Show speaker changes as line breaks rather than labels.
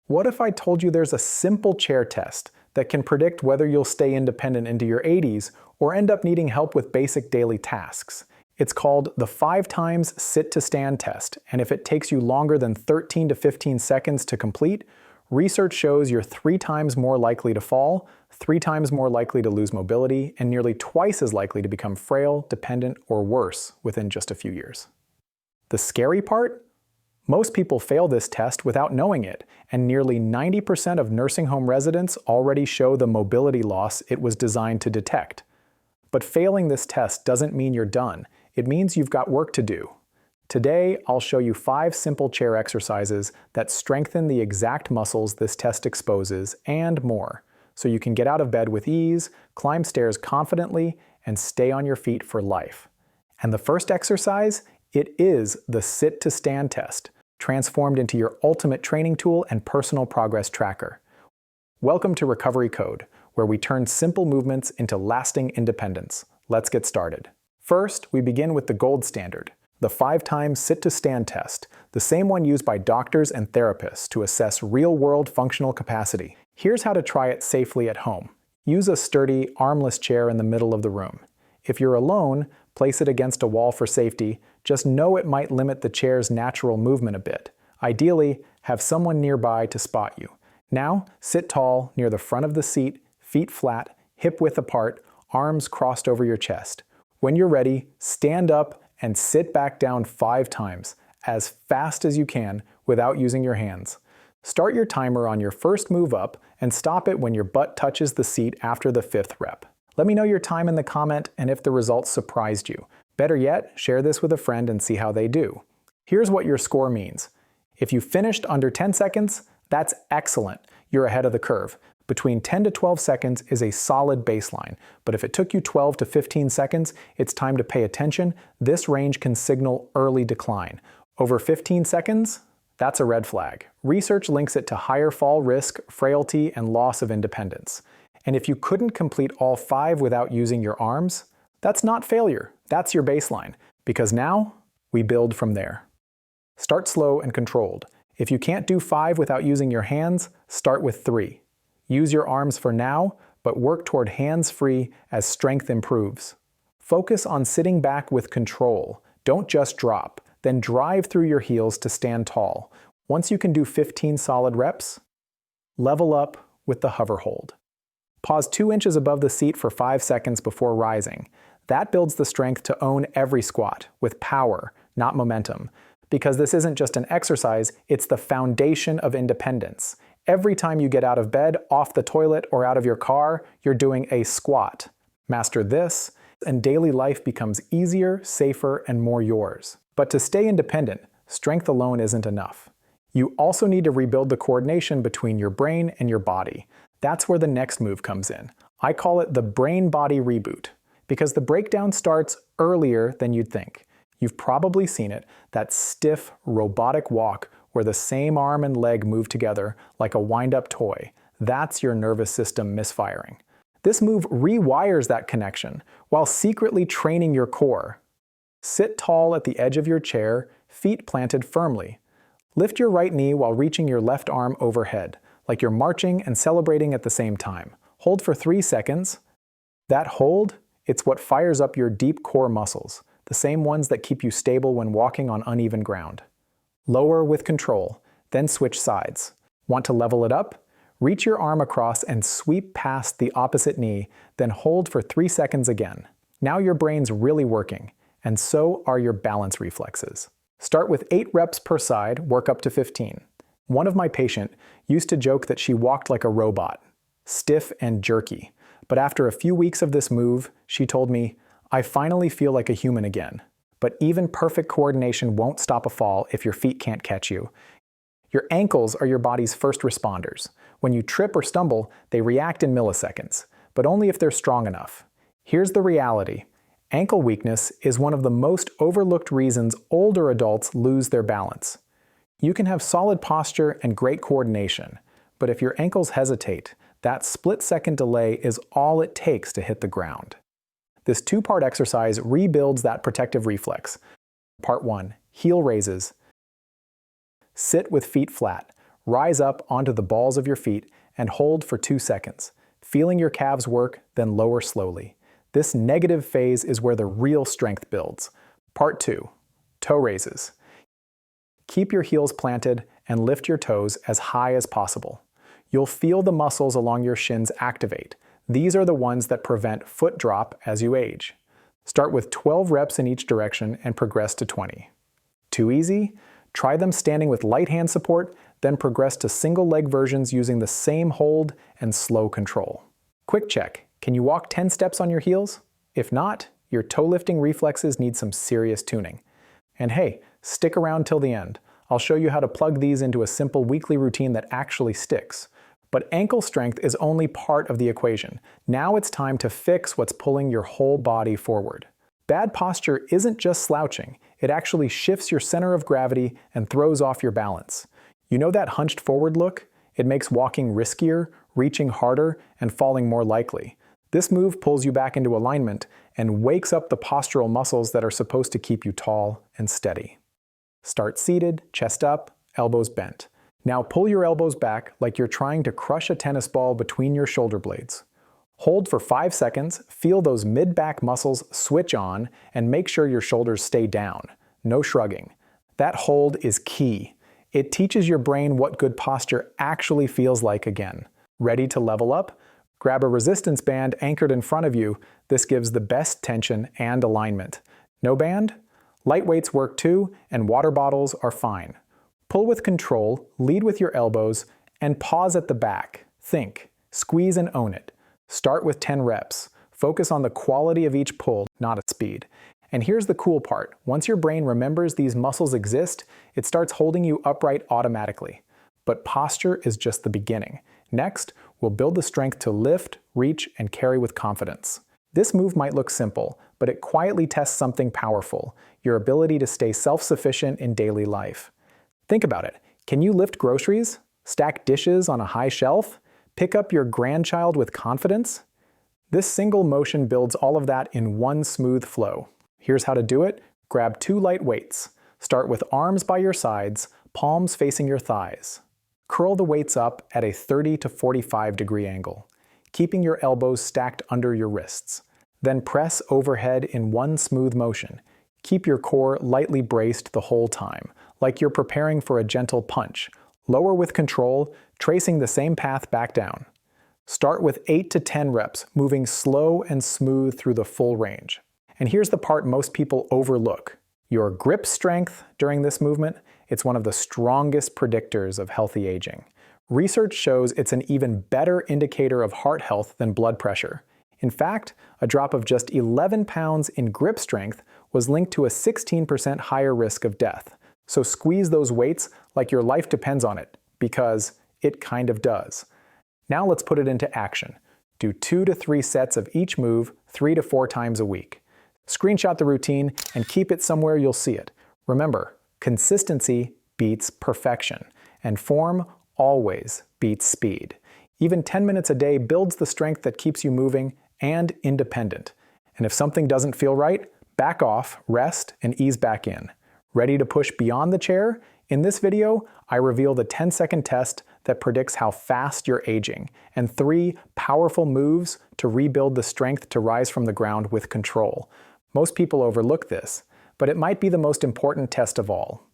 What if I told you there's a simple chair test that can predict whether you'll stay independent into your 80s or end up needing help with basic daily tasks? It's called the 5 times sit to stand test, and if it takes you longer than 13 to 15 seconds to complete, research shows you're 3 times more likely to fall, 3 times more likely to lose mobility, and nearly twice as likely to become frail, dependent, or worse within just a few years. The scary part? Most people fail this test without knowing it, and nearly 90% of nursing home residents already show the mobility loss it was designed to detect. But failing this test doesn't mean you're done. It means you've got work to do. Today, I'll show you 5 simple chair exercises that strengthen the exact muscles this test exposes and more, so you can get out of bed with ease, climb stairs confidently, and stay on your feet for life. And the first exercise? It is the sit to stand test, transformed into your ultimate training tool and personal progress tracker. Welcome to Recovery Code, where we turn simple movements into lasting independence. Let's get started. First, we begin with the gold standard, the 5 times sit to stand test, the same one used by doctors and therapists to assess real-world functional capacity. Here's how to try it safely at home. Use a sturdy, armless chair in the middle of the room. If you're alone, place it against a wall for safety. Just know it might limit the chair's natural movement a bit. Ideally, have someone nearby to spot you. Now, sit tall near the front of the seat, feet flat, hip width apart, arms crossed over your chest. When you're ready, stand up and sit back down 5 times, as fast as you can without using your hands. Start your timer on your first move up and stop it when your butt touches the seat after the 5th rep. Let me know your time in the comment and if the results surprised you. Better yet, share this with a friend and see how they do. Here's what your score means. If you finished under 10 seconds, that's excellent. You're ahead of the curve. Between 10 to 12 seconds is a solid baseline, but if it took you 12 to 15 seconds, it's time to pay attention. This range can signal early decline. Over 15 seconds? That's a red flag. Research links it to higher fall risk, frailty, and loss of independence. And if you couldn't complete all 5 without using your arms, that's not failure. That's your baseline, because now we build from there. Start slow and controlled. If you can't do 5 without using your hands, start with 3. Use your arms for now, but work toward hands-free as strength improves. Focus on sitting back with control. Don't just drop, then drive through your heels to stand tall. Once you can do 15 solid reps, level up with the hover hold. Pause 2 inches above the seat for 5 seconds before rising. That builds the strength to own every squat, with power, not momentum. Because this isn't just an exercise, it's the foundation of independence. Every time you get out of bed, off the toilet, or out of your car, you're doing a squat. Master this, and daily life becomes easier, safer, and more yours. But to stay independent, strength alone isn't enough. You also need to rebuild the coordination between your brain and your body. That's where the next move comes in. I call it the brain-body reboot, because the breakdown starts earlier than you'd think. You've probably seen it, that stiff, robotic walk where the same arm and leg move together like a wind-up toy. That's your nervous system misfiring. This move rewires that connection while secretly training your core. Sit tall at the edge of your chair, feet planted firmly. Lift your right knee while reaching your left arm overhead, like you're marching and celebrating at the same time. Hold for 3 seconds. That hold, it's what fires up your deep core muscles, the same ones that keep you stable when walking on uneven ground. Lower with control, then switch sides. Want to level it up? Reach your arm across and sweep past the opposite knee, then hold for 3 seconds again. Now your brain's really working, and so are your balance reflexes. Start with 8 reps per side, work up to 15. One of my patients used to joke that she walked like a robot, stiff and jerky. But after a few weeks of this move, she told me, "I finally feel like a human again." But even perfect coordination won't stop a fall if your feet can't catch you. Your ankles are your body's first responders. When you trip or stumble, they react in milliseconds, but only if they're strong enough. Here's the reality. Ankle weakness is one of the most overlooked reasons older adults lose their balance. You can have solid posture and great coordination, but if your ankles hesitate, that split-second delay is all it takes to hit the ground. This 2-part exercise rebuilds that protective reflex. Part 1. Heel raises. Sit with feet flat. rise up onto the balls of your feet and hold for 2 seconds, feeling your calves work, then lower slowly. This negative phase is where the real strength builds. Part 2. Toe raises. Keep your heels planted and lift your toes as high as possible. You'll feel the muscles along your shins activate. These are the ones that prevent foot drop as you age. Start with 12 reps in each direction and progress to 20. Too easy? Try them standing with light hand support, then progress to single leg versions using the same hold and slow control. Quick check, can you walk 10 steps on your heels? If not, your toe lifting reflexes need some serious tuning. And hey, stick around till the end. I'll show you how to plug these into a simple weekly routine that actually sticks. But ankle strength is only part of the equation. Now it's time to fix what's pulling your whole body forward. Bad posture isn't just slouching, it actually shifts your center of gravity and throws off your balance. You know that hunched forward look? It makes walking riskier, reaching harder, and falling more likely. This move pulls you back into alignment and wakes up the postural muscles that are supposed to keep you tall and steady. Start seated, chest up, elbows bent. Now pull your elbows back like you're trying to crush a tennis ball between your shoulder blades. Hold for 5 seconds, feel those mid-back muscles switch on, and make sure your shoulders stay down. No shrugging. That hold is key. It teaches your brain what good posture actually feels like again. Ready to level up? Grab a resistance band anchored in front of you. This gives the best tension and alignment. No band? Light weights work too, and water bottles are fine. Pull with control, lead with your elbows, and pause at the back. Think, squeeze and own it. Start with 10 reps. Focus on the quality of each pull, not its speed. And here's the cool part. Once your brain remembers these muscles exist, it starts holding you upright automatically. But posture is just the beginning. Next, we'll build the strength to lift, reach, and carry with confidence. This move might look simple, but it quietly tests something powerful, your ability to stay self-sufficient in daily life. Think about it. Can you lift groceries? Stack dishes on a high shelf? Pick up your grandchild with confidence? This single motion builds all of that in one smooth flow. Here's how to do it. Grab 2 light weights. Start with arms by your sides, palms facing your thighs. Curl the weights up at a 30 to 45 degree angle, keeping your elbows stacked under your wrists. Then press overhead in one smooth motion. Keep your core lightly braced the whole time, like you're preparing for a gentle punch. Lower with control, tracing the same path back down. Start with 8 to 10 reps, moving slow and smooth through the full range. And here's the part most people overlook. Your grip strength during this movement, it's one of the strongest predictors of healthy aging. Research shows it's an even better indicator of heart health than blood pressure. In fact, a drop of just 11 pounds in grip strength was linked to a 16% higher risk of death. So squeeze those weights like your life depends on it, because it kind of does. Now let's put it into action. Do 2 to 3 sets of each move 3 to 4 times a week. Screenshot the routine and keep it somewhere you'll see it. Remember, consistency beats perfection, and form always beats speed. Even 10 minutes a day builds the strength that keeps you moving and independent. And if something doesn't feel right, back off, rest, and ease back in. Ready to push beyond the chair? In this video, I reveal the 10-second test that predicts how fast you're aging, and 3 powerful moves to rebuild the strength to rise from the ground with control. Most people overlook this, but it might be the most important test of all.